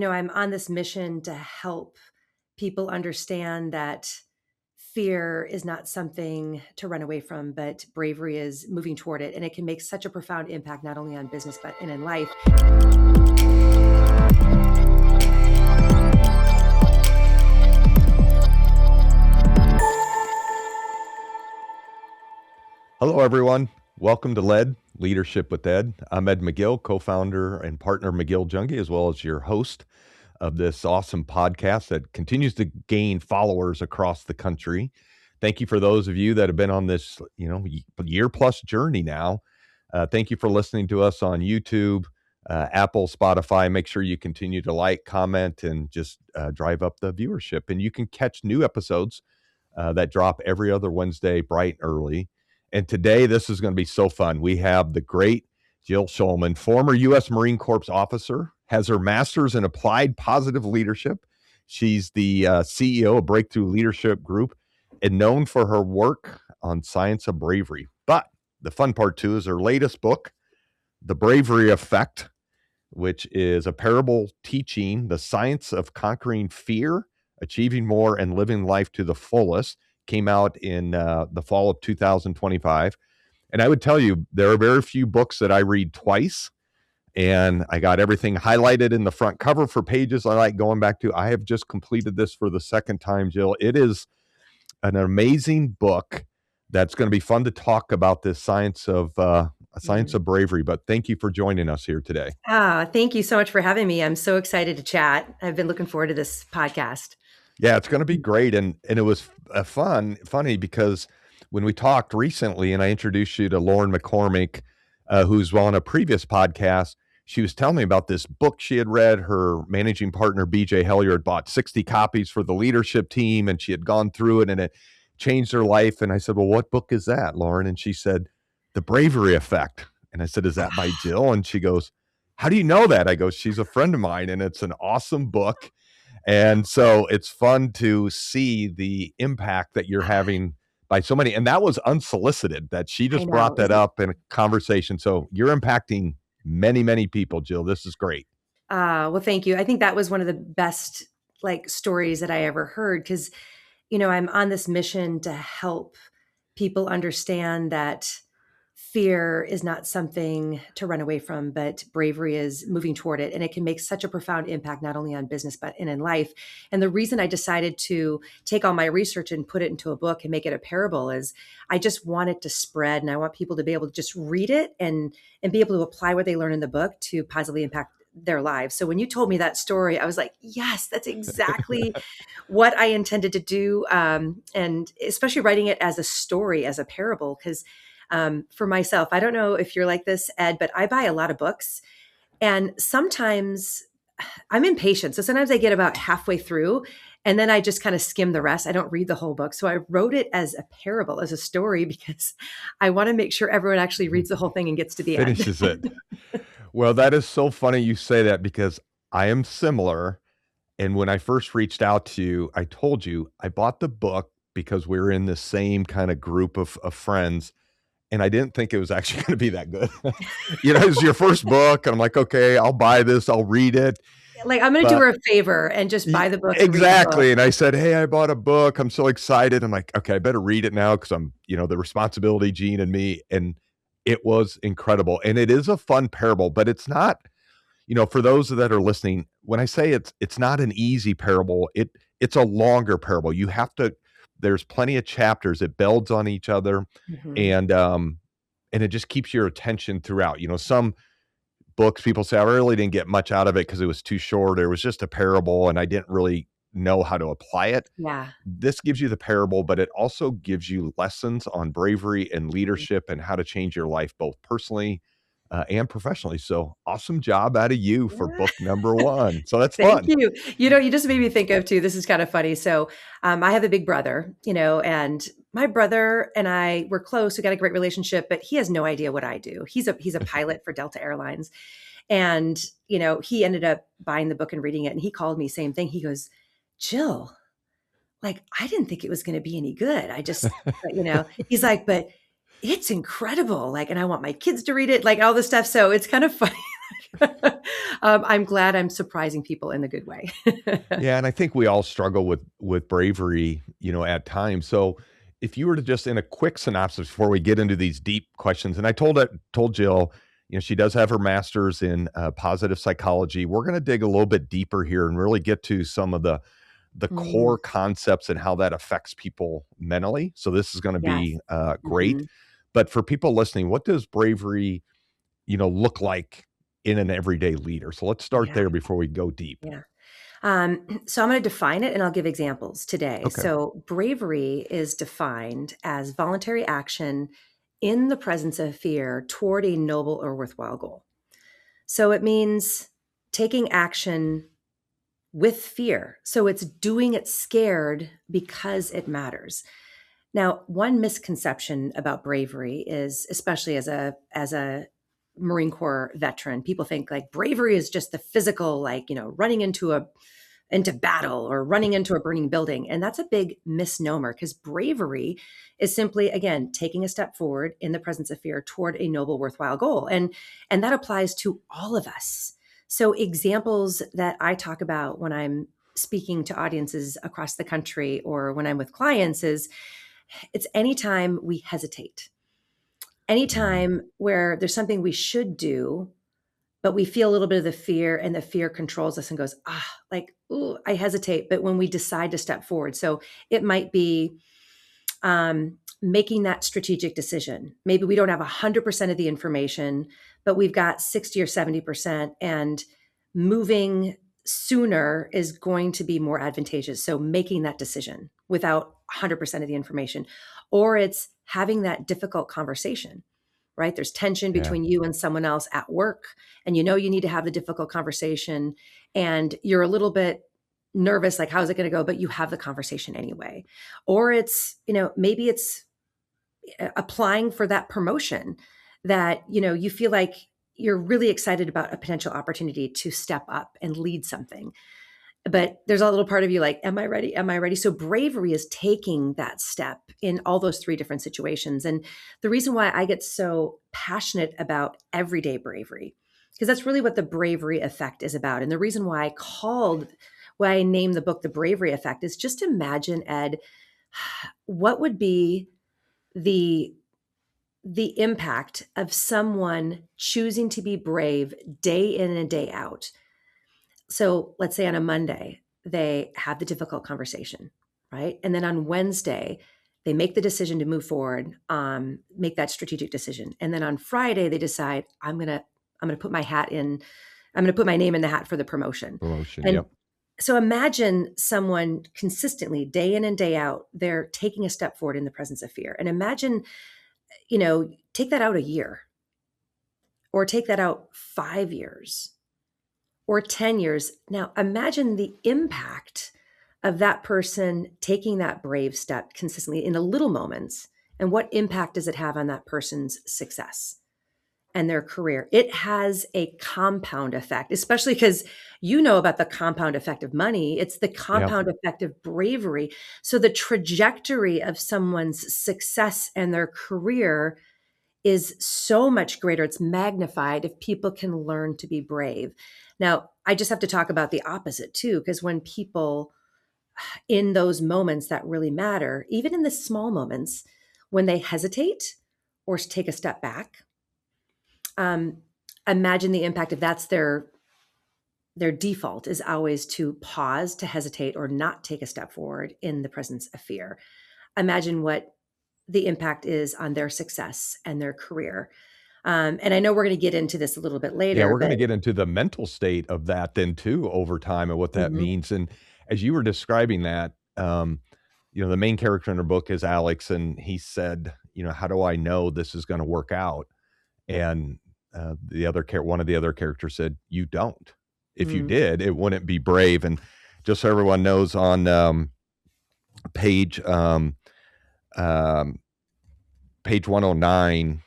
I'm on this mission to help people understand that fear is not something to run away from, but bravery is moving toward it. And it can make such a profound impact, not only on business, but in life. Hello, everyone. Welcome to LED, Leadership with Ed. I'm Ed McGill, co-founder and partner of McGill Junkie, as well as your host of this awesome podcast that continues to gain followers across the country. Thank you for those of you that have been on this, year plus journey now. Thank you for listening to us on YouTube, Apple, Spotify. Make sure you continue to like, comment, and just drive up the viewership. And you can catch new episodes that drop every other Wednesday, bright and early. And today, this is going to be so fun. We have the great Jill Schulman, former U.S. Marine Corps officer, has her master's in applied positive leadership. She's the CEO of Breakthrough Leadership Group and known for her work on science of bravery. But the fun part, too, is her latest book, The Bravery Effect, which is a parable teaching the science of conquering fear, achieving more, and living life to the fullest. Came out in the fall of 2025. And I would tell you, there are very few books that I read twice. And I got everything highlighted in the front cover for pages I like going back to. I have just completed this for the second time, Jill. It is an amazing book that's going to be fun to talk about this science of bravery. But thank you for joining us here today. Thank you so much for having me. I'm so excited to chat. I've been looking forward to this podcast. Yeah, it's going to be great. And it was funny because when we talked recently and I introduced you to Lauren McCormick, who's on a previous podcast, she was telling me about this book she had read. Her managing partner, BJ Hellier, had bought 60 copies for the leadership team and she had gone through it and it changed her life. And I said, well, what book is that, Lauren? And she said, The Bravery Effect. And I said, is that by Jill? And she goes, how do you know that? I go, she's a friend of mine and it's an awesome book. And so it's fun to see the impact that you're having by so many. And that was unsolicited, that she just brought that up in a conversation. So you're impacting many, many people, Jill. This is great. Well, thank you. I think that was one of the best stories that I ever heard because, I'm on this mission to help people understand that fear is not something to run away from, but bravery is moving toward it. And it can make such a profound impact, not only on business, but in life. And the reason I decided to take all my research and put it into a book and make it a parable is I just want it to spread. And I want people to be able to just read it and be able to apply what they learn in the book to positively impact their lives. So when you told me that story, I was like, yes, that's exactly what I intended to do. And especially writing it as a story, as a parable, because for myself, I don't know if you're like this, Ed, but I buy a lot of books and sometimes I'm impatient. So sometimes I get about halfway through and then I just kind of skim the rest. I don't read the whole book. So I wrote it as a parable, as a story, because I want to make sure everyone actually reads the whole thing and gets to the end. Finishes it. Well, that is so funny you say that because I am similar. And when I first reached out to you, I told you I bought the book because we were in the same kind of group of friends. And I didn't think it was actually going to be that good. It was your first book. And I'm like, okay, I'll buy this. I'll read it. I'm going to do her a favor and just buy the book. Exactly. And I said, hey, I bought a book. I'm so excited. I'm like, okay, I better read it now because I'm, the responsibility gene in me. And it was incredible. And it is a fun parable, but it's not, for those that are listening, when I say it's not an easy parable, it's a longer parable. You have to, there's plenty of chapters. It builds on each other. Mm-hmm. And it just keeps your attention throughout. Some books, people say, I really didn't get much out of it because it was too short. It was just a parable and I didn't really know how to apply it. Yeah. This gives you the parable, but it also gives you lessons on bravery and leadership and how to change your life, both personally and professionally. So awesome job out of you for book number 1. So that's fun. Thank you. You just made me think of too, this is kind of funny. So I have a big brother, and my brother and I were close. We got a great relationship, but he has no idea what I do. He's a pilot for Delta Airlines. And, he ended up buying the book and reading it. And he called me, same thing. He goes, Jill, I didn't think it was going to be any good. I just, he's like, but it's incredible. And I want my kids to read it, all this stuff. So it's kind of funny. I'm glad I'm surprising people in the good way. Yeah, and I think we all struggle with bravery, at times. So, if you were to just in a quick synopsis before we get into these deep questions, and I told Jill, she does have her master's in positive psychology. We're going to dig a little bit deeper here and really get to some of the Mm, core concepts and how that affects people mentally. So this is going to yes. be great. Mhm. But for people listening, what does bravery, look like in an everyday leader? So let's start Yeah, there before we go deep. yeah. So I'm going to define it and I'll give examples today. Okay. So bravery is defined as voluntary action in the presence of fear toward a noble or worthwhile goal. So it means taking action with fear. So it's doing it scared because it matters. Now, one misconception about bravery is, especially as a Marine Corps veteran, people think like bravery is just the physical, like, running into battle or running into a burning building. And that's a big misnomer because bravery is simply, again, taking a step forward in the presence of fear toward a noble, worthwhile goal. And that applies to all of us. So examples that I talk about when I'm speaking to audiences across the country or when I'm with clients is it's anytime we hesitate, Mm, anytime where there's something we should do, but we feel a little bit of the fear and the fear controls us and goes, like, ooh, I hesitate. But when we decide to step forward, so it might be making that strategic decision. Maybe we don't have 100% of the information, but we've got 60 or 70%, and moving sooner is going to be more advantageous. So making that decision without 100% of the information, or it's having that difficult conversation, right? There's tension yeah. between you and someone else at work, and you need to have the difficult conversation, and you're a little bit nervous, like, how's it going to go? But you have the conversation anyway. Or it's, maybe it's applying for that promotion that, you feel like you're really excited about a potential opportunity to step up and lead something. But there's a little part of you like, am I ready? Am I ready? So bravery is taking that step in all those three different situations. And the reason why I get so passionate about everyday bravery, because that's really what the bravery effect is about. And the reason why I named the book The Bravery Effect is just imagine, Ed, what would be the the impact of someone choosing to be brave day in and day out. So let's say on a Monday, they have the difficult conversation, right? And then on Wednesday, they make the decision to move forward, make that strategic decision. And then on Friday, they decide, I'm gonna put my hat in, I'm gonna put my name in the hat for the promotion. Promotion. And Yep. so imagine someone consistently, day in and day out, they're taking a step forward in the presence of fear. And imagine, take that out a year, or take that out 5 years, or 10 years. Now, imagine the impact of that person taking that brave step consistently in the little moments. And what impact does it have on that person's success and their career? It has a compound effect, especially because you know about the compound effect of money. It's the Yep. compound effect of bravery. So the trajectory of someone's success and their career is so much greater. It's magnified if people can learn to be brave. Now, I just have to talk about the opposite too, because when people in those moments that really matter, even in the small moments, when they hesitate or take a step back, um, imagine the impact if that's their default is always to pause, to hesitate, or not take a step forward in the presence of fear. Imagine what the impact is on their success and their career. And I know we're going to get into this a little bit Yeah, later, we're but gonna get into the mental state of that then too over time and what that Mhm. means. And as you were describing that, the main character in the book is Alex, and he said, "How do I know this is gonna work out?" And one of the other characters said, "You don't. If you Mm, did, it wouldn't be brave." And just so everyone knows, on page um, page 109,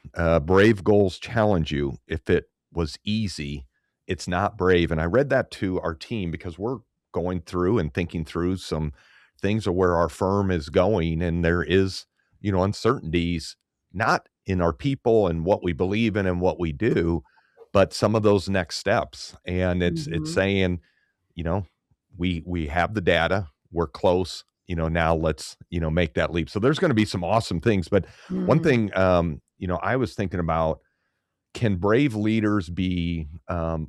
brave goals challenge you. If it was easy, it's not brave. And I read that to our team because we're going through and thinking through some things of where our firm is going. And there is, uncertainties, not in our people and what we believe in and what we do, but some of those next steps. And it's Mhm. saying, you know, we have the data, we're close, now let's, make that leap. So there's going to be some awesome things. But one Mm. thing, I was thinking about, can brave leaders be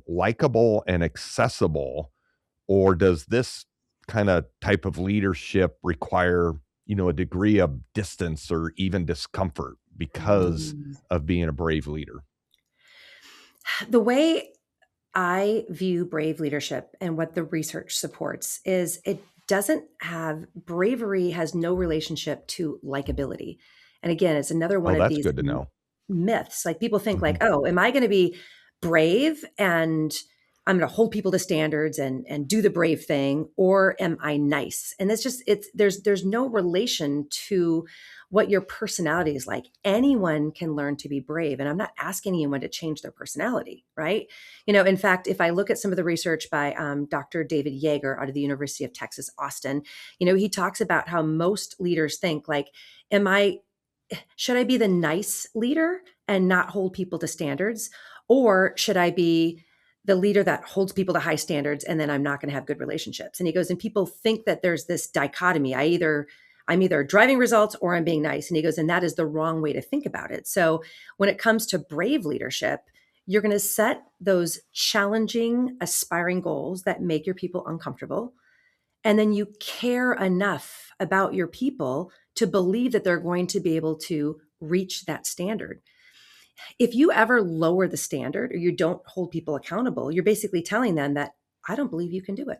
likable and accessible, or does this kind of type of leadership require, a degree of distance or even discomfort because Mm. of being a brave leader? The way I view brave leadership and what the research supports is it doesn't have bravery has no relationship to likability. And again, it's another Oh, one of that's these good to know. myths. Like people think like, Hmm. oh, am I going to be brave and I'm going to hold people to standards and do the brave thing, or am I nice? And it's there's no relation to what your personality is like. Anyone can learn to be brave, and I'm not asking anyone to change their personality, right? In fact, if I look at some of the research by Dr. David Yeager out of the University of Texas, Austin, he talks about how most leaders think like, am I should I be the nice leader and not hold people to standards? Or should I be the leader that holds people to high standards and then I'm not going to have good relationships? And he goes, and people think that there's this dichotomy. I'm either driving results or I'm being nice. And he goes, and that is the wrong way to think about it. So when it comes to brave leadership, you're going to set those challenging, aspiring goals that make your people uncomfortable. And then you care enough about your people to believe that they're going to be able to reach that standard. If you ever lower the standard or you don't hold people accountable, you're basically telling them that I don't believe you can do it.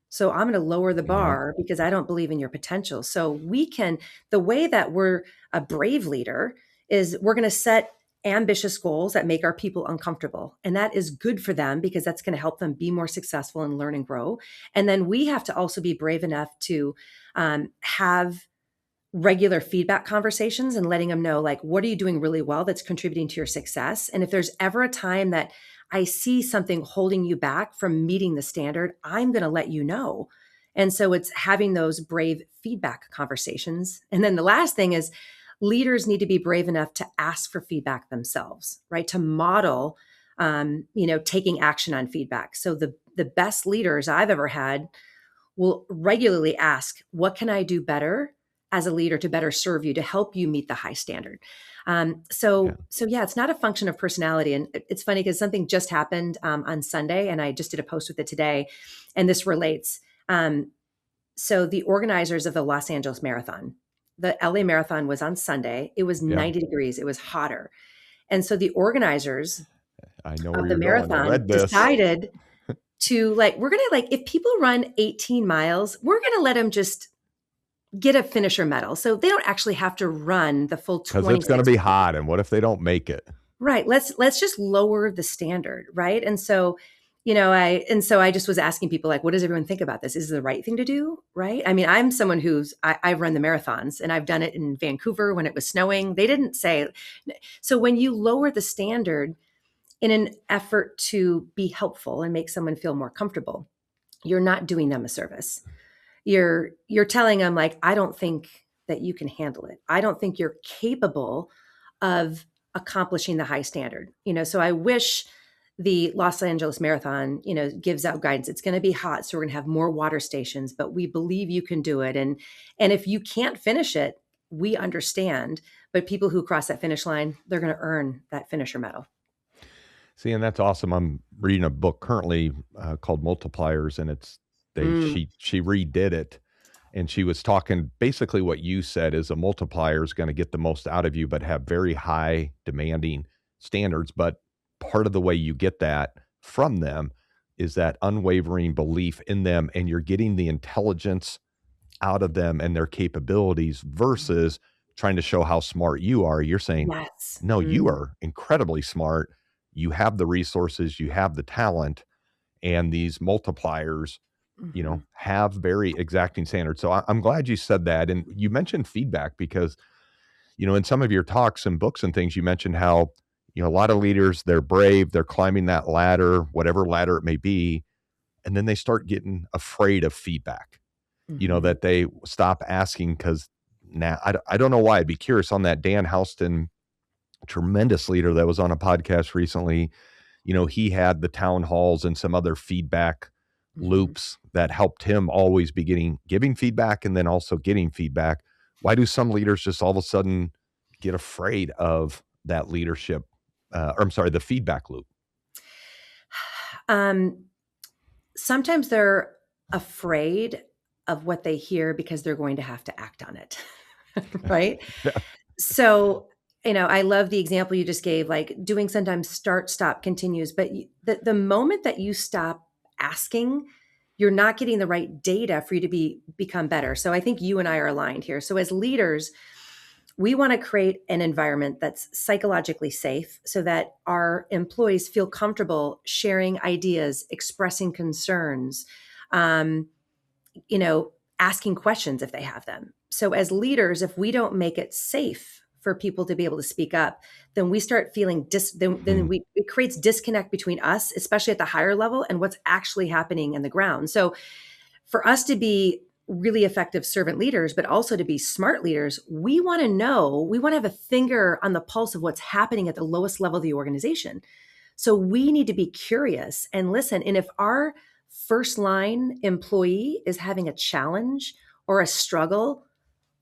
So I'm going to lower the Yeah. bar because I don't believe in your potential. So the way that we're a brave leader is we're going to set ambitious goals that make our people uncomfortable. And that is good for them because that's going to help them be more successful and learn and grow. And then we have to also be brave enough to have regular feedback conversations and letting them know, like, what are you doing really well that's contributing to your success? And if there's ever a time that I see something holding you back from meeting the standard, I'm going to let you know. And so it's having those brave feedback conversations. And then the last thing is leaders need to be brave enough to ask for feedback themselves, right? To model, taking action on feedback. So the best leaders I've ever had will regularly ask, what can I do better as a leader to better serve you, to help you meet the high standard? Yeah. So yeah, it's not a function of personality. And it's funny because something just happened on Sunday, and I just did a post with it today, and this relates. So the organizers of the Los Angeles Marathon, the LA Marathon was on Sunday. It was Yeah. 90 degrees. It was hotter. And so the organizers I know where of the you're going. I marathon read this. decided to we're going to if people run 18 miles, we're going to let them just get a finisher medal. So they don't actually have to run the full Because it's going to 26. be hot. And what if they don't make it? Right. Let's just lower the standard, right? And so I just was asking people like, what does everyone think about this? Is it the right thing to do? Right. I mean, I'm someone I've run the marathons and I've done it in Vancouver when it was snowing. They didn't say so when you lower the standard in an effort to be helpful and make someone feel more comfortable, you're not doing them a service. You're telling them like, I don't think that you can handle it. I don't think you're capable of accomplishing the high standard. So I wish the Los Angeles Marathon, gives out guidance. It's going to be hot, so we're going to have more water stations, but we believe you can do it. And if you can't finish it, we understand. But people who cross that finish line, they're going to earn that finisher medal. See, and that's awesome. I'm reading a book currently called Multipliers, and Mm, she redid it, and she was talking basically what you said is a multiplier is going to get the most out of you, but have very high demanding standards. But part of the way you get that from them is that unwavering belief in them, and you're getting the intelligence out of them and their capabilities versus trying to show how smart you are. You're saying, yes. no, you Mm, are incredibly smart. You have the resources, you have the talent, and these multipliers, mhm. have very exacting standards. So I'm glad you said that. And you mentioned feedback because, in some of your talks and books and things, you mentioned how, a lot of leaders, they're brave, they're climbing that ladder, whatever ladder it may be, and then they start getting afraid of feedback, Mhm. that they stop asking because now I don't know why. I'd be curious on that. Dan Houston, tremendous leader that was on a podcast recently, he had the town halls and some other feedback Mhm. loops that helped him always be giving feedback and then also getting feedback. Why do some leaders just all of a sudden get afraid of that leadership, or I'm sorry, the feedback loop? Um, Sometimes they're afraid of what they hear because they're going to have to act on it, right? So, I love the example you just gave, like doing sometimes start, stop, continues. But the moment that you stop asking, you're not getting the right data for you to become better. So I think you and I are aligned here. So as leaders, we want to create an environment that's psychologically safe so that our employees feel comfortable sharing ideas, expressing concerns, um, you know, asking questions if they have them. So as leaders, if we don't make it safe for people to be able to speak up, then we start feeling Hmm. it creates disconnect between us, especially at the higher level, and what's actually happening in the ground. So for us to be really effective servant leaders, but also to be smart leaders, we want to know, we want to have a finger on the pulse of what's happening at the lowest level of the organization. So we need to be curious and listen. And if our first line employee is having a challenge or a struggle,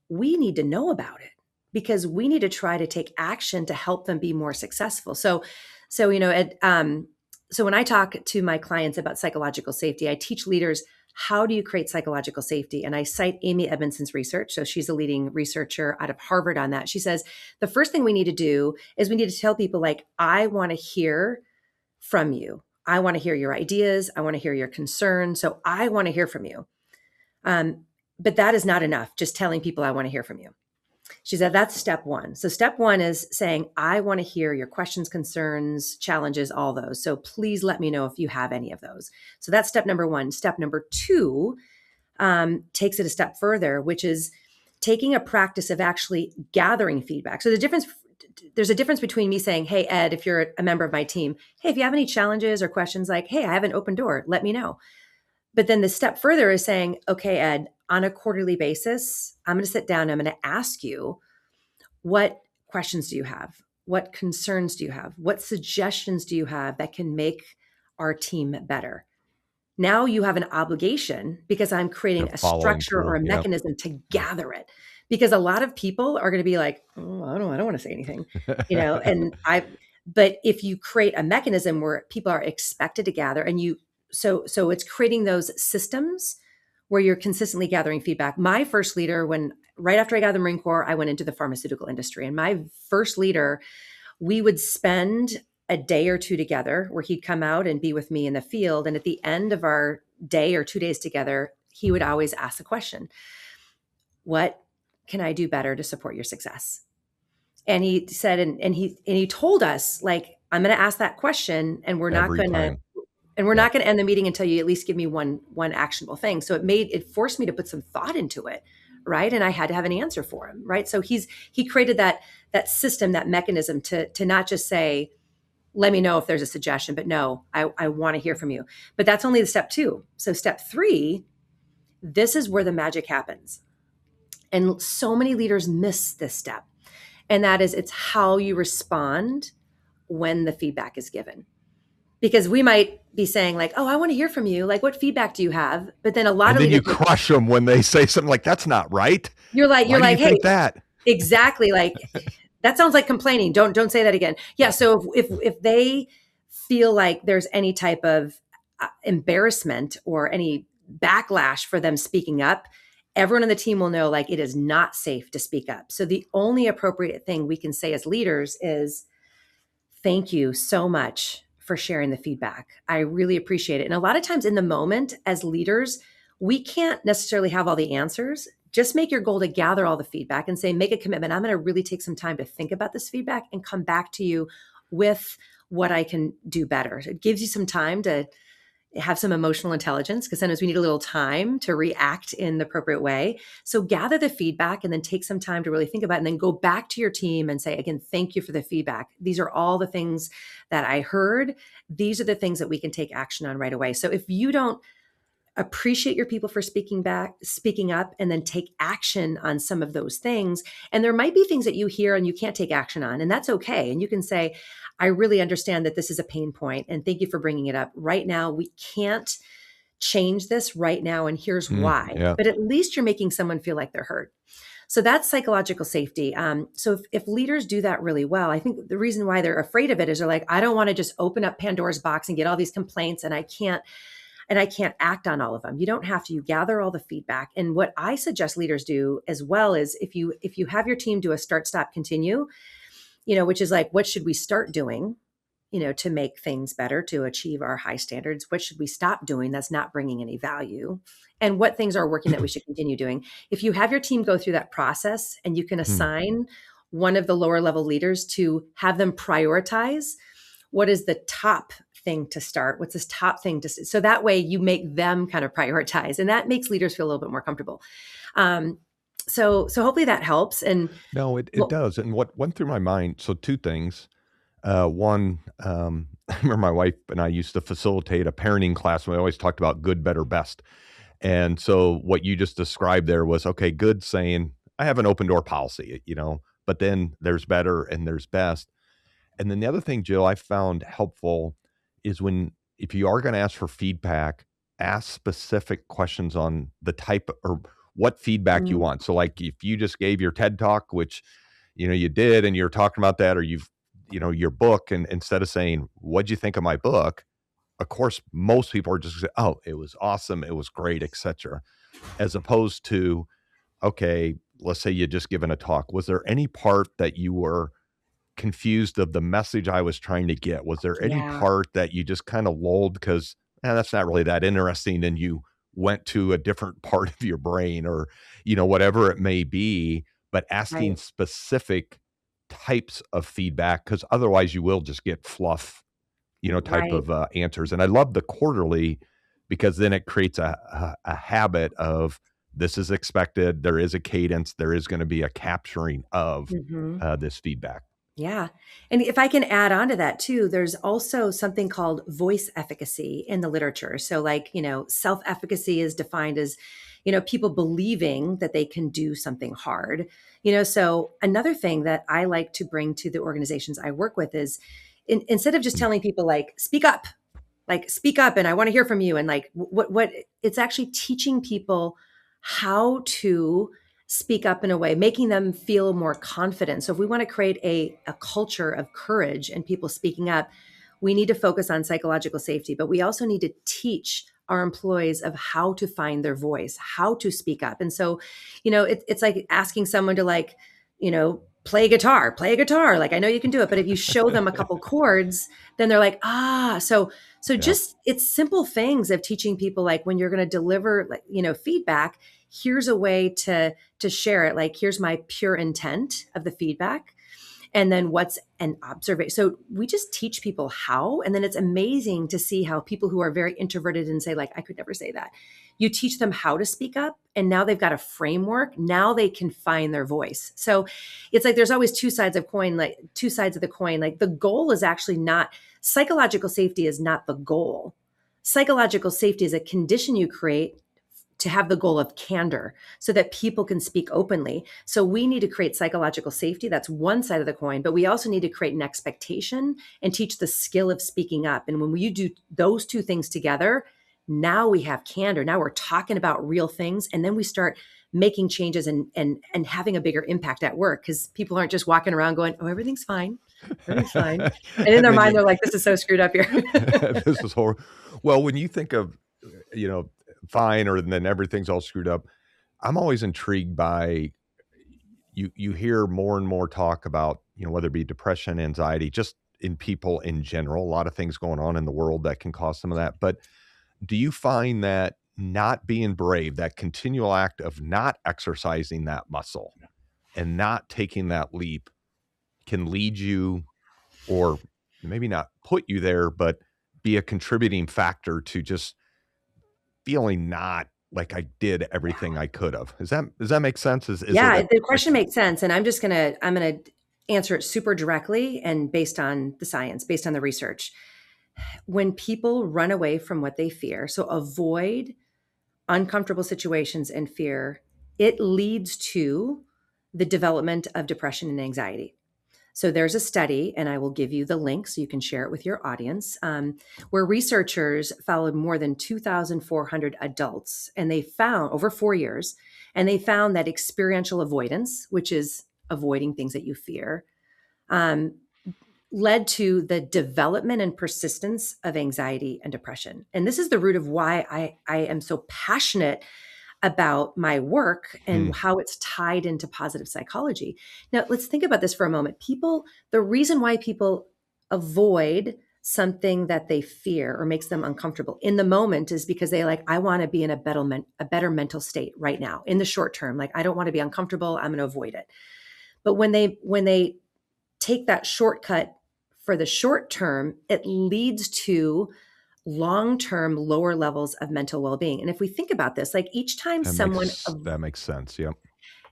we need to know about it because we need to try to take action to help them be more successful. So so when I talk to my clients about psychological safety, I teach leaders, how do you create psychological safety? And I cite Amy Edmondson's research. So she's a leading researcher out of Harvard on that. She says the first thing we need to do is we need to tell people, like, I want to hear from you. I want to hear your ideas. I want to hear your concerns. So I want to hear from you. Um, but that is not enough, just telling people I want to hear from you. She said that's step one. So step one is saying, I want to hear your questions, concerns, challenges, all those. So please let me know if you have any of those. So that's step number one. Step number two takes it a step further, which is taking a practice of actually gathering feedback. So there's a difference between me saying, hey, Ed, if you're a member of my team, hey, if you have any challenges or questions, like, hey, I have an open door, let me know. But then the step further is saying, okay, Ed, on a quarterly basis, I'm going to sit down, I'm going to ask you, what questions do you have? What concerns do you have? What suggestions do you have that can make our team better? Now you have an obligation because I'm creating They're a following structure or through. a Yeah. mechanism to gather it. Because a lot of people are going to be like, oh, I don't want to say anything, and but if you create a mechanism where people are expected to gather and so it's creating those systems where you're consistently gathering feedback. My first leader, when right after I got the Marine Corps, I went into the pharmaceutical industry. And my first leader, we would spend a day or two together where he'd come out and be with me in the field. And at the end of our day or 2 days together, he would always ask the question, what can I do better to support your success? And he said, and he told us, like, I'm going to ask that question, and we're not Every going to time. and we're Yeah. not going to end the meeting until you at least give me one actionable thing. So it forced me to put some thought into it, right? And I had to have an answer for him, right? So he created that system, that mechanism to not just say, let me know if there's a suggestion, but no, I want to hear from you. But that's only the step two. So step three, this is where the magic happens. And so many leaders miss this step. And that is, it's how you respond when the feedback is given. Because we might be saying, like, oh, I want to hear from you. Like, what feedback do you have? But then a lot And of then leaders, you crush them when they say something like, that's not right. you're Why do you like, hey, think that? exactly. Like, that sounds like complaining. Don't say that again. Yeah. Yeah. So if they feel like there's any type of embarrassment or any backlash for them speaking up, everyone on the team will know, like, it is not safe to speak up. So the only appropriate thing we can say as leaders is, thank you so much for sharing the feedback. I really appreciate it. And a lot of times in the moment as leaders, we can't necessarily have all the answers. Just make your goal to gather all the feedback and say, make a commitment. I'm going to really take some time to think about this feedback and come back to you with what I can do better. It gives you some time to have some emotional intelligence, because sometimes we need a little time to react in the appropriate way. So gather the feedback and then take some time to really think about it, and then go back to your team and say, again, thank you for the feedback. These are all the things that I heard. These are the things that we can take action on right away. So if you don't appreciate your people for speaking up, and then take action on some of those things. And there might be things that you hear and you can't take action on, and that's okay. And you can say, I really understand that this is a pain point, and thank you for bringing it up. Right now, we can't change this right now, and here's why. Yeah. But at least you're making someone feel like they're heard. So that's psychological safety. So if leaders do that really well, I think the reason why they're afraid of it is they're like, I don't want to just open up Pandora's box and get all these complaints, and I can't act on all of them. You don't have to. You gather all the feedback. And what I suggest leaders do as well is if you have your team do a start, stop, continue, which is like, what should we start doing, to make things better, to achieve our high standards? What should we stop doing that's not bringing any value? And what things are working that we should continue doing? If you have your team go through that process, and you can assign one of the lower level leaders to have them prioritize what is the top thing to start, what's this top thing to, so that way you make them kind of prioritize, and that makes leaders feel a little bit more comfortable. So hopefully that helps. And No, it does. And what went through my mind, so two things. One, I remember my wife and I used to facilitate a parenting class, and we always talked about good, better, best. And so what you just described there was, okay, good, saying I have an open door policy, but then there's better and there's best. And then the other thing, Jill, I found helpful is if you are going to ask for feedback, ask specific questions on the type or what feedback you want. So like if you just gave your TED talk, which, you did, and you're talking about that, or your book, and instead of saying, what'd you think of my book? Of course, most people are just saying, oh, it was awesome, it was great, etc. As opposed to, okay, let's say you just given a talk. Was there any part that you were confused of the message I was trying to get? Was there any part that you just kind of lulled because that's not really that interesting, and you went to a different part of your brain, or whatever it may be? But asking specific types of feedback, because otherwise you will just get fluff type of answers. And I love the quarterly, because then it creates a habit of, this is expected, there is a cadence, there is going to be a capturing of this feedback. Yeah. And if I can add on to that too, there's also something called voice efficacy in the literature. So like, self-efficacy is defined as, people believing that they can do something hard. So another thing that I like to bring to the organizations I work with is instead of just telling people speak up and I want to hear from you. And what it's actually teaching people how to speak up in a way, making them feel more confident. So if we want to create a culture of courage and people speaking up, we need to focus on psychological safety, but we also need to teach our employees of how to find their voice, how to speak up. And so, it's like asking someone to play a guitar. Like, I know you can do it, but if you show them a couple chords, then they're like, so just, it's simple things of teaching people, like when you're going to deliver, feedback, here's a way to share it. Like, here's my pure intent of the feedback. And then what's an observation. So we just teach people how, and then it's amazing to see how people who are very introverted and say I could never say that, you teach them how to speak up, and now they've got a framework. Now they can find their voice. So it's like, there's always two sides of the coin. Like the goal is actually not, psychological safety is not the goal. Psychological safety is a condition you create to have the goal of candor so that people can speak openly. So we need to create psychological safety. That's one side of the coin, but we also need to create an expectation and teach the skill of speaking up. And when you do those two things together, now we have candor. Now we're talking about real things. And then we start making changes and having a bigger impact at work, because people aren't just walking around going, oh, everything's fine. Everything's fine. And in their mind, they're like, this is so screwed up here. This is horrible. Well, when you think of, fine, or then everything's all screwed up, I'm always intrigued by, you hear more and more talk about, whether it be depression, anxiety, just in people in general, a lot of things going on in the world that can cause some of that. But do you find that not being brave, that continual act of not exercising that muscle and not taking that leap, can lead you, or maybe not put you there, but be a contributing factor to just feeling not like I did everything I could have? Does that make sense? The question makes sense. And I'm going to answer it super directly and based on the science, based on the research. When people run away from what they fear, so avoid uncomfortable situations and fear, it leads to the development of depression and anxiety. So there's a study, and I will give you the link so you can share it with your audience, where researchers followed more than 2,400 adults, and they found over 4 years, and they found that experiential avoidance, which is avoiding things that you fear, um, led to the development and persistence of anxiety and depression. And this is the root of why I am so passionate about my work Hmm. and how it's tied into positive psychology. Now, let's think about this for a moment. The reason why people avoid something that they fear or makes them uncomfortable in the moment is because I want to be in a better mental state right now in the short term. Like, I don't want to be uncomfortable. I'm going to avoid it. But when they take that shortcut for the short term, it leads to long-term lower levels of mental well-being. And if we think about this, like each time That makes sense. Yep.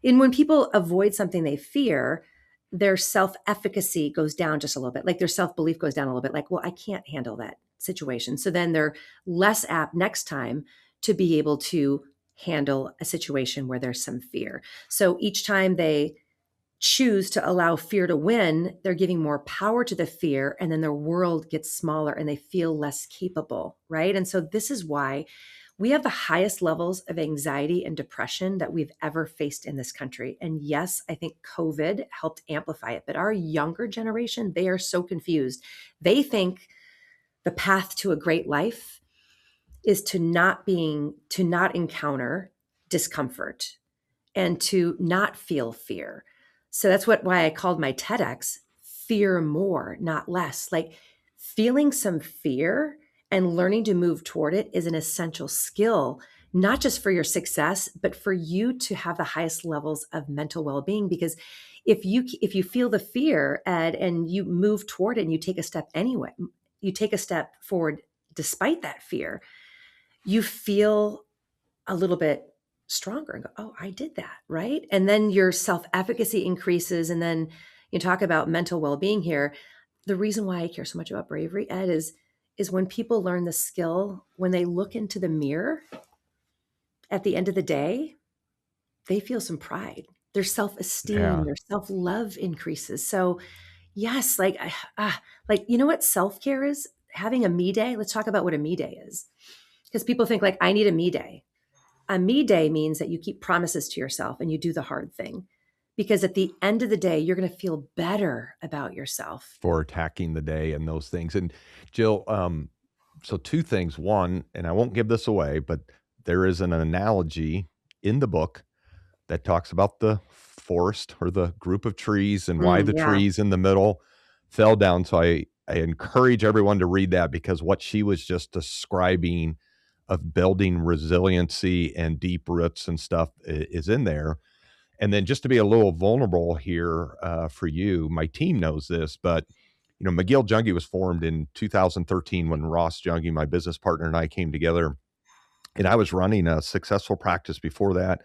and when people avoid something they fear, their self-efficacy goes down just a little bit. Like their self-belief goes down a little bit. Like, well, I can't handle that situation. So then they're less apt next time to be able to handle a situation where there's some fear. So each time they choose to allow fear to win, they're giving more power to the fear, and then their world gets smaller and they feel less capable, right? And so this is why we have the highest levels of anxiety and depression that we've ever faced in this country. And yes, I think COVID helped amplify it, but our younger generation, they are so confused. They think the path to a great life is to not encounter discomfort and to not feel fear. So that's why I called my TEDx Fear More, Not Less. Like feeling some fear and learning to move toward it is an essential skill, not just for your success, but for you to have the highest levels of mental well-being. Because if you feel the fear, Ed, and you move toward it and you take a step anyway, you take a step forward despite that fear, you feel a little bit stronger and go, oh, I did that, right? And then your self-efficacy increases. And then you talk about mental well-being here. The reason why I care so much about bravery, Ed, is when people learn the skill, when they look into the mirror at the end of the day, they feel some pride. Their self-esteem, Yeah. their self-love increases. So yes, like you know what self-care is? Having a me day. Let's talk about what a me day is. Because people think like I need a me day. A me day means that you keep promises to yourself and you do the hard thing. Because at the end of the day, you're going to feel better about yourself. For attacking the day and those things. And Jill, so two things. One, and I won't give this away, but there is an analogy in the book that talks about the forest or the group of trees and why the Yeah. trees in the middle fell down. So I encourage everyone to read that because what she was just describing of building resiliency and deep roots and stuff is in there. And then just to be a little vulnerable here for you, my team knows this, but McGill Jungie was formed in 2013 when Ross Jungie, my business partner, and I came together. And I was running a successful practice before that.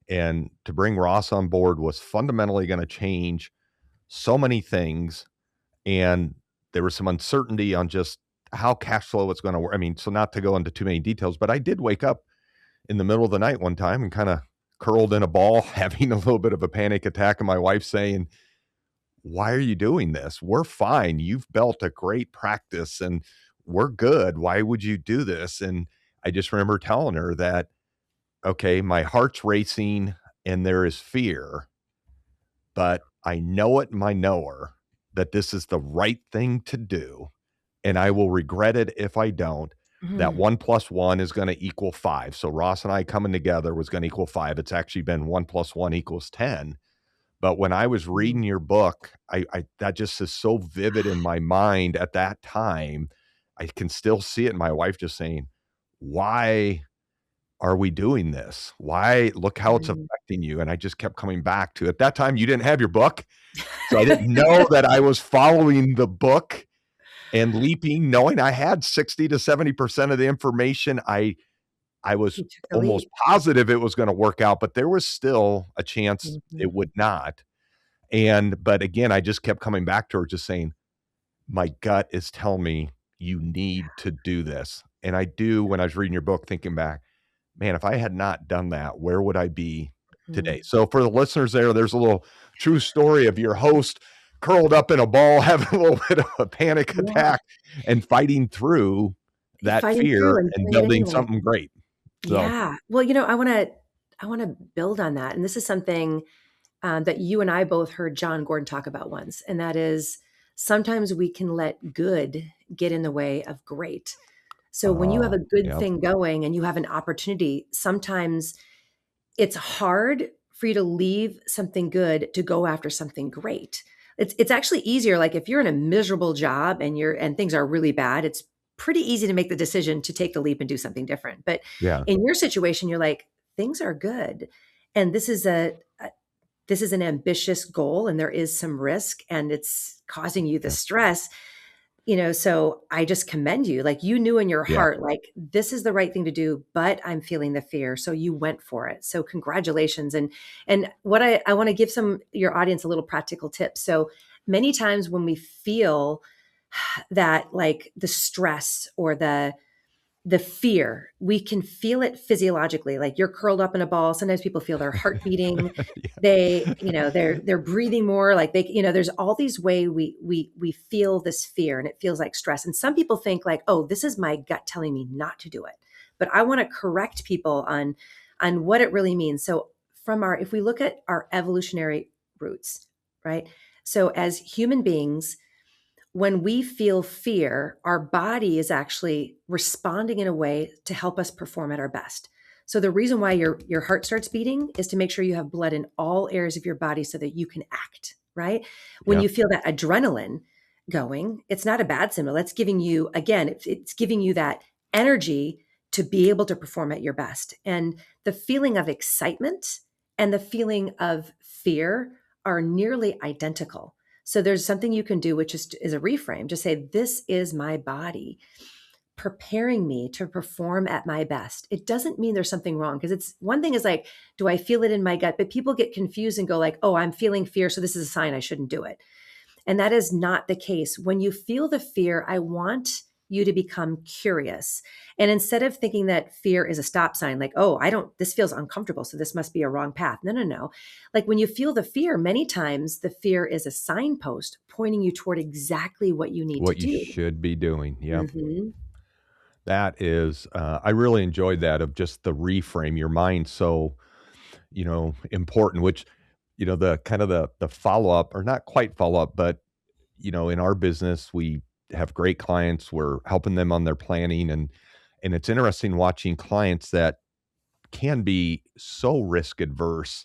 And to bring Ross on board was fundamentally going to change so many things. And there was some uncertainty on just how cash flow was going to work. I mean, so not to go into too many details, but I did wake up in the middle of the night one time and kind of curled in a ball, having a little bit of a panic attack. And my wife saying, why are you doing this? We're fine. You've built a great practice and we're good. Why would you do this? And I just remember telling her that, okay, my heart's racing and there is fear, but I know it in my knower that this is the right thing to do. And I will regret it if I don't. That Mhm. 1 + 1 is going to equal 5. So Ross and I coming together was going to equal 5. It's actually been 1 + 1 = 10. But when I was reading your book, I that just is so vivid in my mind at that time. I can still see it. My wife just saying, why are we doing this? Why look how it's Mhm. affecting you? And I just kept coming back to at that time you didn't have your book. So I didn't know that I was following the book and leaping, knowing I had 60 to 70% of the information. I was You took the almost leap. positive it was going to work out, but there was still a chance it Mhm. would not. But again, I just kept coming back to her, just saying, my gut is telling me you need to do this. And I do, when I was reading your book, thinking back, man, if I had not done that, where would I be today? Mm. So for the listeners there, there's a little true story of your host curled up in a ball, having a little bit of a panic Yeah. attack and fighting through that Fighting through fear and and doing it building anyway. something great. So, Yeah. Well, I want to build on that. And this is something that you and I both heard John Gordon talk about once. And that is sometimes we can let good get in the way of great. So when you have a good yeah, thing going and you have an opportunity, sometimes it's hard for you to leave something good to go after something great. It's actually easier. Like if you're in a miserable job and things are really bad, it's pretty easy to make the decision to take the leap and do something different. But yeah, in your situation, you're like, things are good. And this is an ambitious goal and there is some risk and it's causing you the yeah, stress. So I just commend you. Like you knew in your yeah. heart, like this is the right thing to do, but I'm feeling the fear. So you went for it. So congratulations. And what I want to give your audience a little practical tip. So many times when we feel that like the stress or the fear, we can feel it physiologically. Like you're curled up in a ball. Sometimes people feel their heart beating. They're breathing more. Like there's all these ways we feel this fear, and it feels like stress. And some people think like, oh, this is my gut telling me not to do it. But I want to correct people on what it really means. So if we look at our evolutionary roots, right? So as human beings, when we feel fear, our body is actually responding in a way to help us perform at our best. So the reason why your heart starts beating is to make sure you have blood in all areas of your body so that you can act, right? When Yeah. you feel that adrenaline going, it's not a bad symbol. That's giving you, again, it's giving you that energy to be able to perform at your best. And the feeling of excitement and the feeling of fear are nearly identical. So there's something you can do, which is a reframe. Just say, this is my body preparing me to perform at my best. It doesn't mean there's something wrong, because it's one thing is like, do I feel it in my gut? But people get confused and go like, oh, I'm feeling fear, so this is a sign I shouldn't do it. And that is not the case. When you feel the fear, I want you to become curious. And instead of thinking that fear is a stop sign, like, oh, this feels uncomfortable, so this must be a wrong path. No, no, no. Like when you feel the fear, many times the fear is a signpost pointing you toward exactly what you need to What you do. should be doing. Yeah. Hmm. That is, I really enjoyed that of just the reframe your mind. So, important, which, the kind of the follow up, or not quite follow up, but, in our business, we have great clients. We're helping them on their planning, and it's interesting watching clients that can be so risk adverse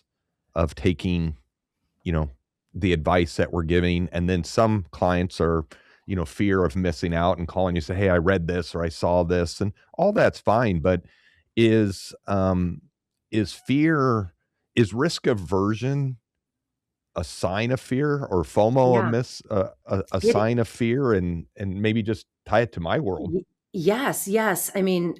of taking, you know, the advice that we're giving. And then some clients are, fear of missing out and calling you, say, hey, I read this or I saw this, and all that's fine. But is is fear, is risk aversion a sign of fear, or FOMO Yeah. a It, sign of fear? And maybe just tie it to my world. yes, yes. I mean,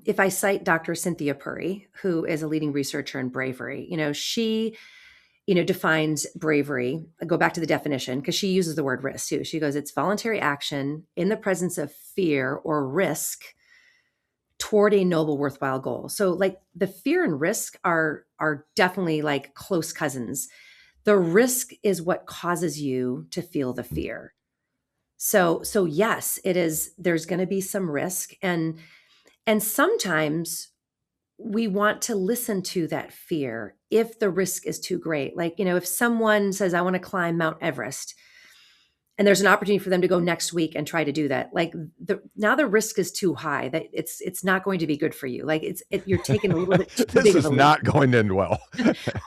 if I cite Dr. Cynthia Puri, who is a leading researcher in bravery, she defines bravery. I go back to the definition because she uses the word risk too. She goes, it's voluntary action in the presence of fear or risk toward a noble, worthwhile goal. So like the fear and risk are definitely like close cousins. The risk is what causes you to feel the fear. So yes, it is, there's going to be some risk, and sometimes we want to listen to that fear if the risk is too great. Like, if someone says, I want to climb Mount Everest, and there's an opportunity for them to go next week and try to do that, like now the risk is too high, that it's not going to be good for you. Like you're taking a little bit too This big of is a leap. not going to end well.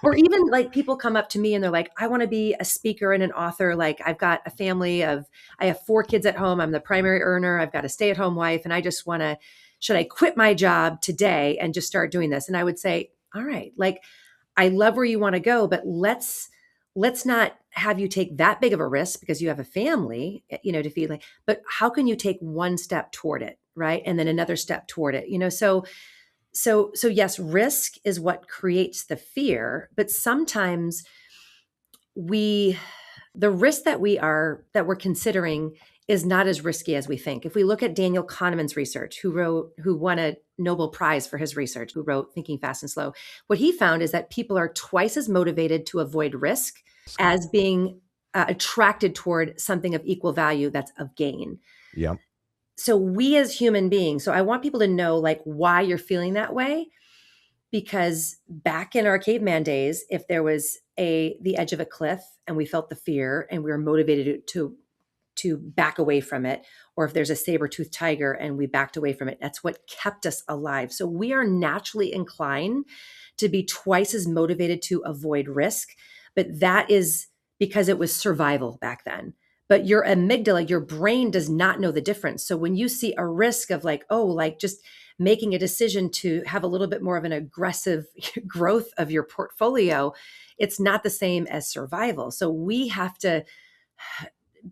Or even like people come up to me and they're like, I want to be a speaker and an author. Like I have 4 kids at home. I'm the primary earner. I've got a stay-at-home wife. And I just want to, should I quit my job today and just start doing this? And I would say, all right, like I love where you want to go, but let's not have you take that big of a risk because you have a family, to feed. Like, but how can you take one step toward it, right? And then another step toward it, so yes, risk is what creates the fear, but sometimes we the risk that we're considering is not as risky as we think. If we look at Daniel Kahneman's research, who won a Nobel Prize for his research, who wrote Thinking Fast and Slow, what he found is that people are twice as motivated to avoid risk as being attracted toward something of equal value that's of gain. Yeah. So we as human beings, so I want people to know like why you're feeling that way, because back in our caveman days, if there was the edge of a cliff and we felt the fear and we were motivated to back away from it, or if there's a saber-toothed tiger and we backed away from it, that's what kept us alive. So we are naturally inclined to be twice as motivated to avoid risk, but that is because it was survival back then. But your amygdala, your brain does not know the difference. So when you see a risk of like, oh, like just making a decision to have a little bit more of an aggressive growth of your portfolio, it's not the same as survival. So we have to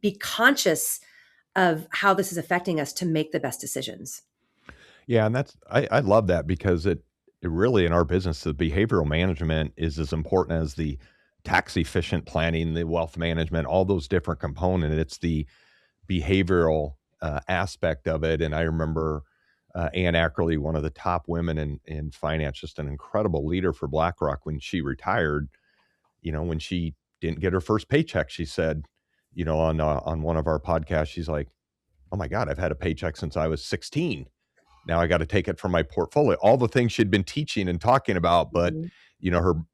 be conscious of how this is affecting us to make the best decisions. Yeah, and I love that because it really in our business, the behavioral management is as important as the tax efficient planning, the wealth management, all those different components. It's the behavioral aspect of it. And I remember Ann Ackerley, one of the top women in finance, just an incredible leader for BlackRock. When she retired, when she didn't get her first paycheck, she said, on one of our podcasts, she's like, "Oh my God, I've had a paycheck since I was 16. Now I got to take it from my portfolio." All the things she'd been teaching and talking about, but Mhm.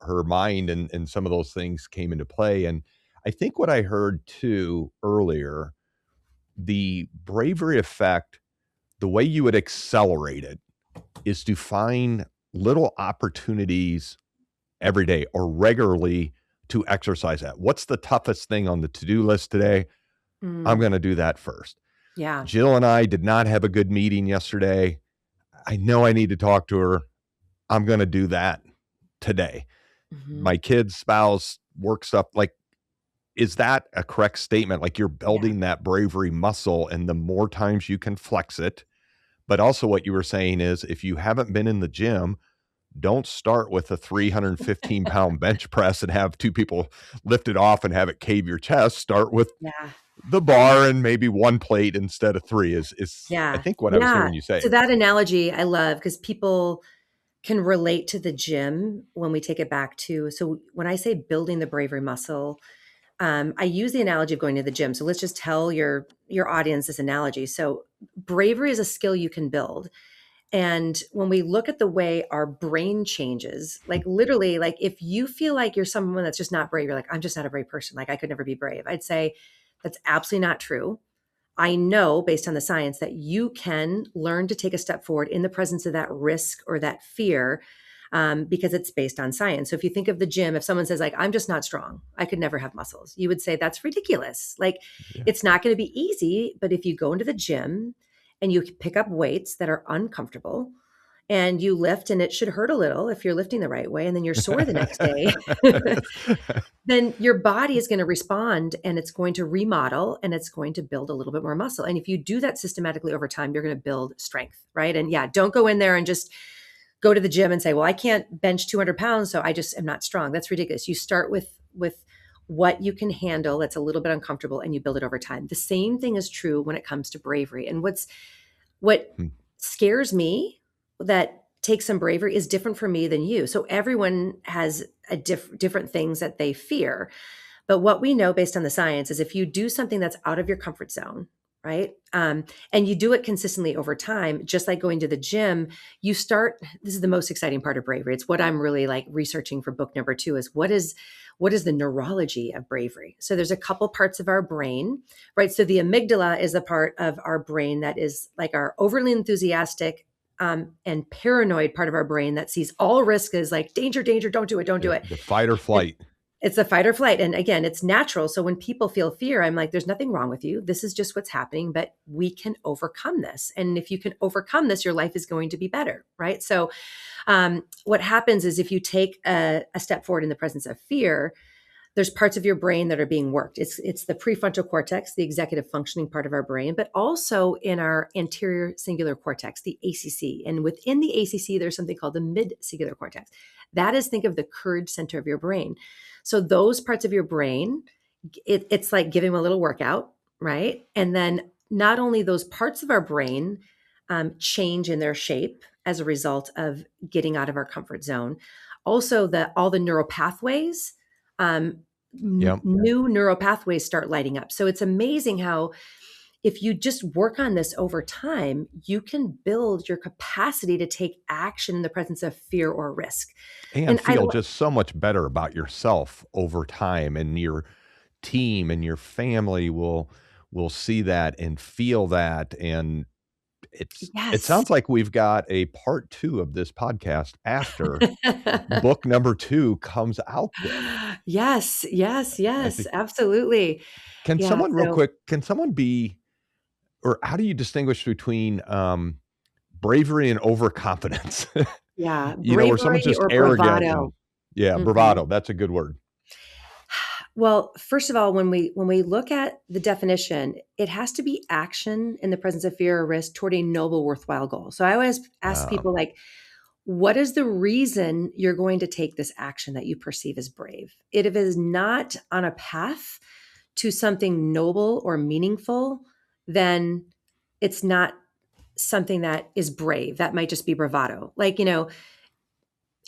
her mind and some of those things came into play. And I think what I heard too earlier, the bravery effect, the way you would accelerate it is to find little opportunities every day or regularly to exercise that. What's the toughest thing on the to-do list today? I'm Mm, going to do that first. yeah. Jill and I did not have a good meeting yesterday. I know I need to talk to her. I'm going to do that today. Mhm. My kids, spouse, work stuff, like, is that a correct statement? Like you're Yeah. building that bravery muscle, and the more times you can flex it. But also, what you were saying is if you haven't been in the gym, don't start with a 315-pound bench press and have two people lift it off and have it cave your chest. Start with Yeah. the bar and maybe one plate instead of three is I Yeah. think what I was Yeah. hearing you So say. that analogy I love because people can relate to the gym when we take it back to. So when I say building the bravery muscle, I use the analogy of going to the gym. So let's just tell your audience this analogy. So bravery is a skill you can build. And when we look at the way our brain changes, like literally, like if you feel like you're someone that's just not brave, you're like, I'm just not a brave person. Like I could never be brave. I'd say that's absolutely not true. I know based on the science that you can learn to take a step forward in the presence of that risk or that fear, because it's based on science. So if you think of the gym, if someone says like, I'm just not strong, I could never have muscles, you would say that's ridiculous. Like Yeah. it's not going to be easy, but if you go into the gym and you pick up weights that are uncomfortable and you lift and it should hurt a little if you're lifting the right way and then you're sore the next day, then your body is going to respond and it's going to remodel and it's going to build a little bit more muscle. And if you do that systematically over time, you're going to build strength, right? And yeah, don't go in there and just go to the gym and say, well, I can't bench 200 pounds, so I just am not strong. That's ridiculous. You start with what you can handle that's a little bit uncomfortable and you build it over time. The same thing is true when it comes to bravery. And what Hmm. scares me that takes some bravery is different for me than you. So everyone has a different things that they fear. But what we know based on the science is if you do something that's out of your comfort zone, right? And you do it consistently over time, just like going to the gym, you start. This is the most exciting part of bravery. It's what I'm really like researching for book number 2 is what is the neurology of bravery? So there's a couple parts of our brain, right? So the amygdala is the part of our brain that is like our overly enthusiastic and paranoid part of our brain that sees all risk as like danger, danger, don't do it, don't do Yeah, it. the fight or flight. It's a fight or flight. And again, it's natural. So when people feel fear, I'm like, there's nothing wrong with you. This is just what's happening, but we can overcome this. And if you can overcome this, your life is going to be better. Right. So what happens is if you take a step forward in the presence of fear, there's parts of your brain that are being worked. It's the prefrontal cortex, the executive functioning part of our brain, but also in our anterior cingulate cortex, the ACC. And within the ACC, there's something called the mid-cingulate cortex. That is, think of the courage center of your brain. So those parts of your brain, it's like giving them a little workout, right? And then not only those parts of our brain change in their shape as a result of getting out of our comfort zone, also all the neural pathways, Yep. new neural pathways start lighting up. So it's amazing how if you just work on this over time, you can build your capacity to take action in the presence of fear or risk. And And I feel just so much better about yourself over time, and your team and your family will see that and feel that. And it yes. sounds like we've got a part 2 of this podcast after book number 2 comes out then. Yes, yes, I yes, think, absolutely. can Yeah, someone real so quick, can someone be, or how do you distinguish between bravery and overconfidence? yeah, Where someone's bravery just or arrogant bravado. and yeah, Mhm. bravado, that's a good word. Well, first of all, when we look at the definition, it has to be action in the presence of fear or risk toward a noble, worthwhile goal. So I always ask Uh, people like, what is the reason you're going to take this action that you perceive as brave? If it is not on a path to something noble or meaningful, then it's not something that is brave. That might just be bravado. Like,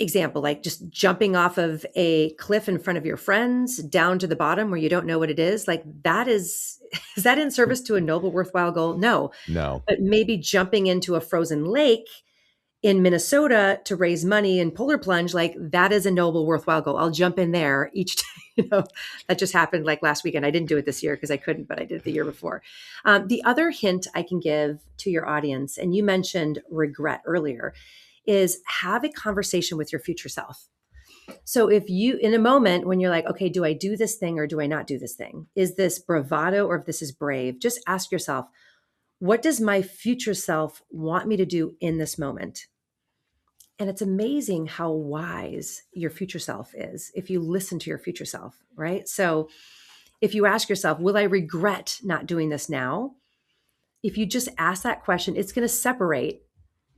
example, like just jumping off of a cliff in front of your friends down to the bottom where you don't know what it is. Like that is that in service to a noble, worthwhile goal? No. no. But maybe jumping into a frozen lake in Minnesota to raise money and polar plunge, like that is a noble, worthwhile goal. I'll jump in there each time. That just happened like last weekend. I didn't do it this year because I couldn't, but I did it the year before. The other hint I can give to your audience, and you mentioned regret earlier, is have a conversation with your future self. So if you, in a moment when you're like, okay, do I do this thing or do I not do this thing? Is this bravado or if this is brave? Just ask yourself, what does my future self want me to do in this moment? And it's amazing how wise your future self is if you listen to your future self, right? So if you ask yourself, will I regret not doing this now? If you just ask that question, it's going to separate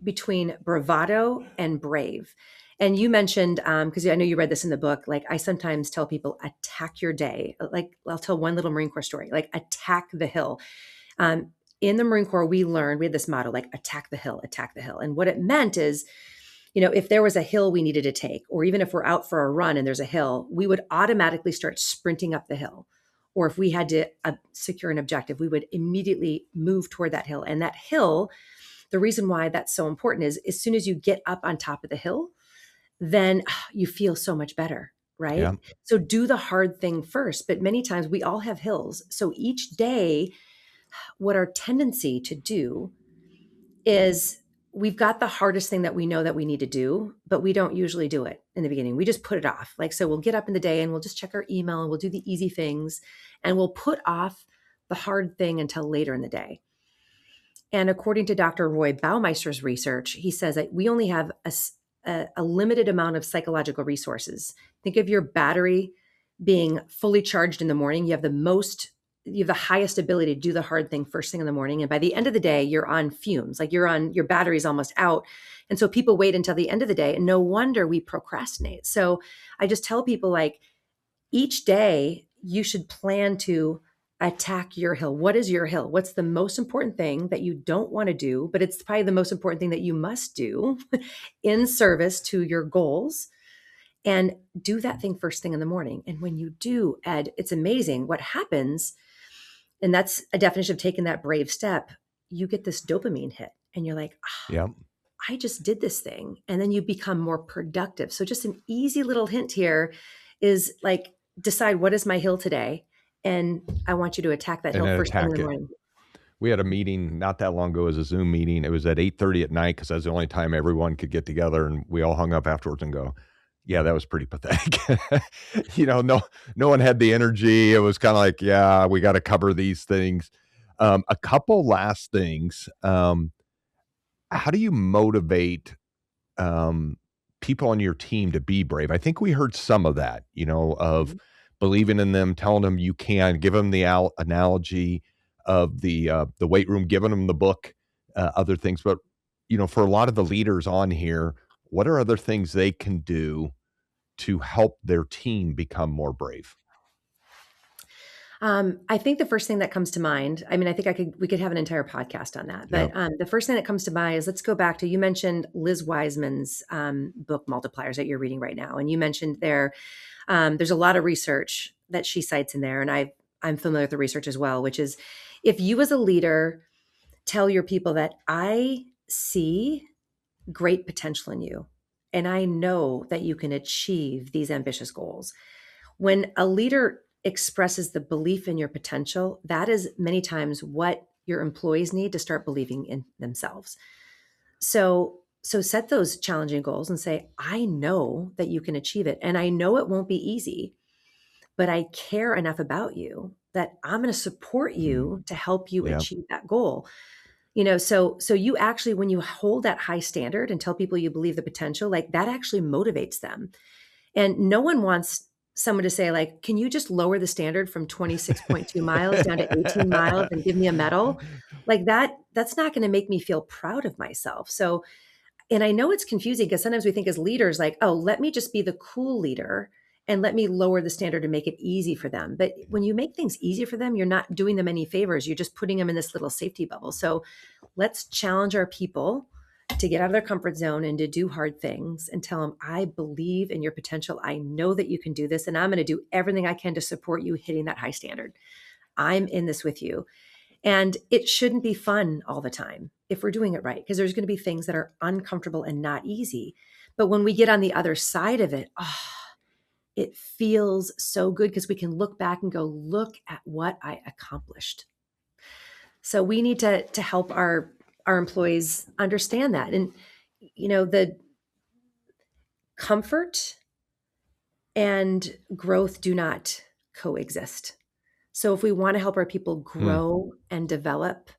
between bravado and brave. And you mentioned, because I know you read this in the book, like I sometimes tell people, attack your day. Like I'll tell one little Marine Corps story, like attack the hill. In the Marine Corps, we had this motto, like attack the hill, attack the hill. And what it meant is, if there was a hill we needed to take, or even if we're out for a run and there's a hill, we would automatically start sprinting up the hill. Or if we had to secure an objective, we would immediately move toward that hill. And that hill, the reason why that's so important is as soon as you get up on top of the hill, then you feel so much better, right? Yeah. So do the hard thing first. But many times we all have hills. So each day, what our tendency to do is we've got the hardest thing that we know that we need to do, but we don't usually do it in the beginning. We just put it off. Like, so we'll get up in the day and we'll just check our email and we'll do the easy things and we'll put off the hard thing until later in the day. And according to Dr. Roy Baumeister's research, he says that we only have a limited amount of psychological resources. Think of your battery being fully charged in the morning. You have the highest ability to do the hard thing first thing in the morning. And by the end of the day, you're on fumes, like your battery's almost out. And so people wait until the end of the day, and no wonder we procrastinate. So I just tell people like each day you should plan to attack your hill. What is your hill? What's the most important thing that you don't want to do, but it's probably the most important thing that you must do in service to your goals? And do that thing first thing in the morning. And when you do, Ed, it's amazing what happens. And that's a definition of taking that brave step. You get this dopamine hit and you're like, Yeah. I just did this thing. And then you become more productive. So just an easy little hint here is like, decide what is my hill today. And I want you to attack that And hill then first thing in attack the it. morning. We had a meeting not that long ago. It was a Zoom meeting. It was at 8:30 at night because that's the only time everyone could get together, and we all hung up afterwards and go, yeah, that was pretty pathetic. No one had the energy. It was kind of like, yeah, we got to cover these things. A couple last things. How do you motivate people on your team to be brave? I think we heard some of that, of Mhm. believing in them, telling them you can, give them the analogy of the weight room, giving them the book, other things. But for a lot of the leaders on here, what are other things they can do to help their team become more brave? I think the first thing that comes to mind, I mean, I think we could have an entire podcast on that, Yeah. but the first thing that comes to mind is let's go back to, you mentioned Liz Wiseman's book Multipliers that you're reading right now. And you mentioned there's a lot of research that she cites in there. And I'm familiar with the research as well, which is if you as a leader tell your people that I see great potential in you, and I know that you can achieve these ambitious goals. When a leader expresses the belief in your potential, that is many times what your employees need to start believing in themselves. So set those challenging goals and say, I know that you can achieve it. And I know it won't be easy, but I care enough about you that I'm going to support Mm, you to help you yeah. achieve that goal. So you actually, when you hold that high standard and tell people you believe the potential, like that actually motivates them. And no one wants someone to say, like, can you just lower the standard from 26.2 miles down to 18 miles and give me a medal? Like that's not going to make me feel proud of myself. So, and I know it's confusing because sometimes we think as leaders, like, oh, let me just be the cool leader and let me lower the standard and make it easy for them. But when you make things easy for them, you're not doing them any favors. You're just putting them in this little safety bubble. So let's challenge our people to get out of their comfort zone and to do hard things and tell them, I believe in your potential. I know that you can do this, and I'm going to do everything I can to support you hitting that high standard. I'm in this with you. And it shouldn't be fun all the time if we're doing it right, because there's going to be things that are uncomfortable and not easy. But when we get on the other side of it, it feels so good because we can look back and go, look at what I accomplished. So we need to help our employees understand that. And the comfort and growth do not coexist. So if we want to help our people Hmm. grow and develop,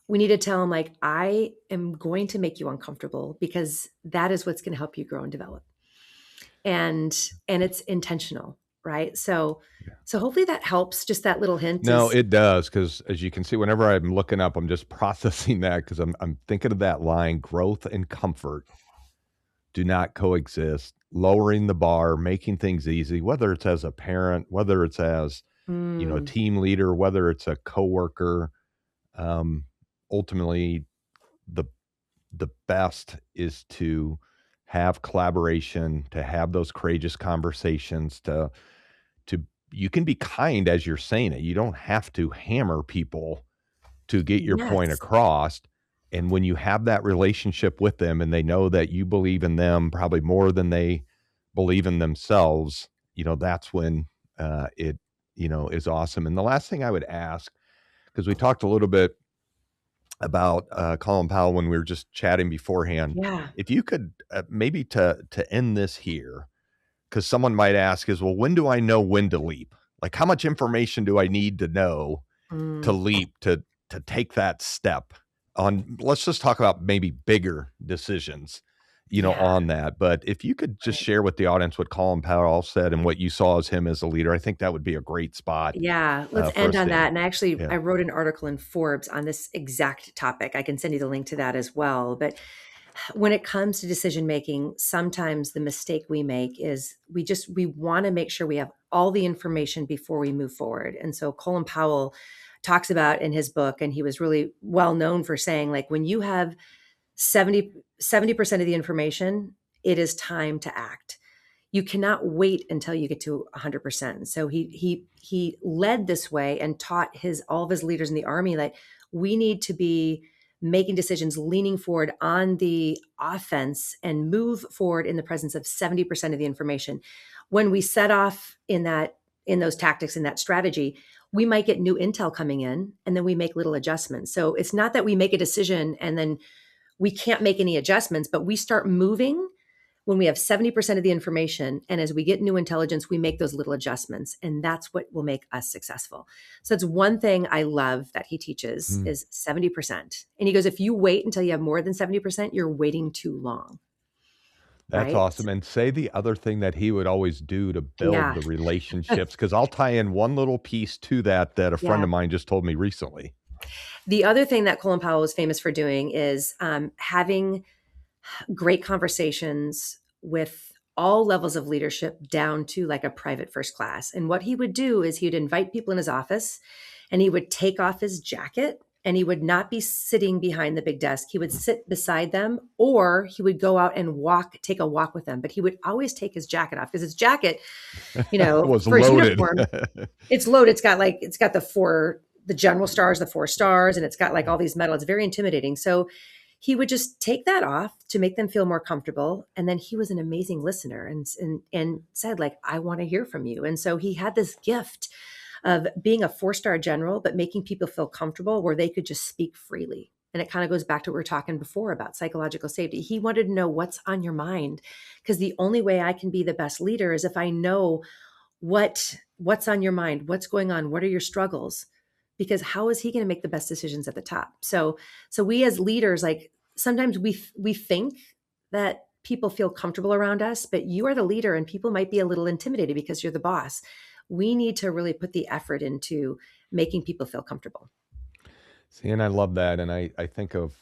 we need to tell them, like, I am going to make you uncomfortable because that is what's going to help you grow and develop. And it's intentional, right? So hopefully that helps. Just that little hint No, is, it does because as you can see, whenever I'm looking up, I'm just processing that because I'm thinking of that line: growth and comfort do not coexist. Lowering the bar, making things easy, whether it's as a parent, whether it's as a mm, team leader, whether it's a coworker. Um, Ultimately, the the best is to have collaboration, to have those courageous conversations, to you can be kind as you're saying it. You don't have to hammer people to get your point yes, across. And when you have that relationship with them and they know that you believe in them probably more than they believe in themselves, that's when it, is awesome. And the last thing I would ask, because we talked a little bit about Colin Powell when we were just chatting beforehand, yeah, if you could maybe to end this here, because someone might ask is, well, when do I know when to leap? Like, how much information do I need to know to mm, leap to take that step on? Let's just talk about maybe bigger decisions, yeah. on that. But if you could just Right. share with the audience what Colin Powell said and what you saw as him as a leader, I think that would be a great spot Yeah, let's for end us on to that. end. And actually, Yeah. I wrote an article in Forbes on this exact topic. I can send you the link to that as well. But when it comes to decision making, sometimes the mistake we make is we want to make sure we have all the information before we move forward. And so Colin Powell talks about in his book, and he was really well known for saying, like, when you have 70% of the information, it is time to act. You cannot wait until you get to 100%. So he led this way and taught his all of his leaders in the army that we need to be making decisions, leaning forward on the offense and move forward in the presence of 70% of the information. When we set off in those tactics, in that strategy, we might get new intel coming in and then we make little adjustments. So it's not that we make a decision and then we can't make any adjustments, but we start moving when we have 70% of the information. And as we get new intelligence, we make those little adjustments. And that's what will make us successful. So it's one thing I love that he teaches Hmm. is 70%. And he goes, if you wait until you have more than 70%, you're waiting too long. That's Right. awesome. And say the other thing that he would always do to build Yeah. the relationships, because I'll tie in one little piece to that a friend Yeah. of mine just told me recently. The other thing that Colin Powell is famous for doing is having great conversations with all levels of leadership down to like a private first class. And what he would do is he'd invite people in his office and he would take off his jacket and he would not be sitting behind the big desk. He would sit beside them or he would go out and take a walk with them. But he would always take his jacket off because his jacket, Was for his loaded. uniform, it's loaded. It's got the general stars, the 4 stars, and it's got like all these medals. It's very intimidating. So he would just take that off to make them feel more comfortable. And then he was an amazing listener and said like, I want to hear from you. And so he had this gift of being a 4-star general, but making people feel comfortable where they could just speak freely. And it kind of goes back to what we were talking before about psychological safety. He wanted to know what's on your mind, because the only way I can be the best leader is if I know what's on your mind, what's going on, what are your struggles, because how is he going to make the best decisions at the top? So we as leaders, like sometimes we think that people feel comfortable around us, but you are the leader and people might be a little intimidated because you're the boss. We need to really put the effort into making people feel comfortable. See, and I love that. And I think of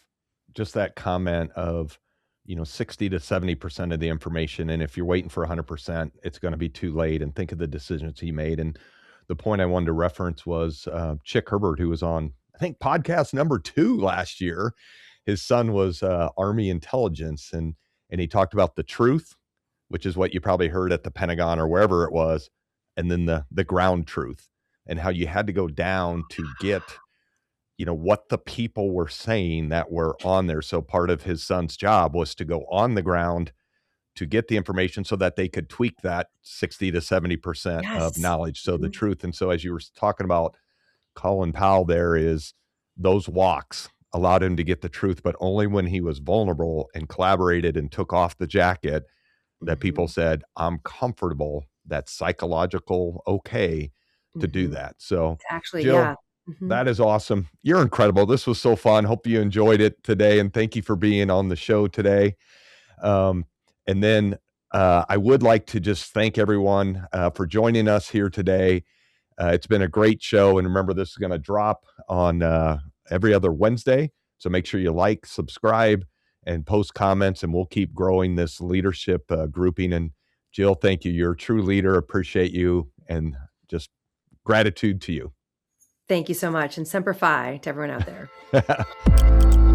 just that comment of, 60 to 70% of the information. And if you're waiting for 100%, it's going to be too late. And think of the decisions he made. And the point I wanted to reference was Chick Herbert, who was on, I think, podcast number 2 last year. His son was Army intelligence. And he talked about the truth, which is what you probably heard at the Pentagon or wherever it was. And then the ground truth, and how you had to go down to get what the people were saying that were on there. So part of his son's job was to go on the ground to get the information so that they could tweak that 60 to 70% of Yes. knowledge. So the Mhm. truth. And so as you were talking about Colin Powell, there is those walks allowed him to get the truth, but only when he was vulnerable and collaborated and took off the jacket that people Mhm. said, I'm comfortable, that's psychological okay to do Mhm. that. So Actually, Jill, yeah. Mhm. that is awesome. You're incredible. This was so fun. Hope you enjoyed it today. And thank you for being on the show today. Um, and then I would like to just thank everyone for joining us here today. It's been a great show. And remember, this is going to drop on every other Wednesday. So make sure you like, subscribe, and post comments, and we'll keep growing this leadership grouping. And Jill, thank you. You're a true leader. Appreciate you. And just gratitude to you. Thank you so much. And Semper Fi to everyone out there.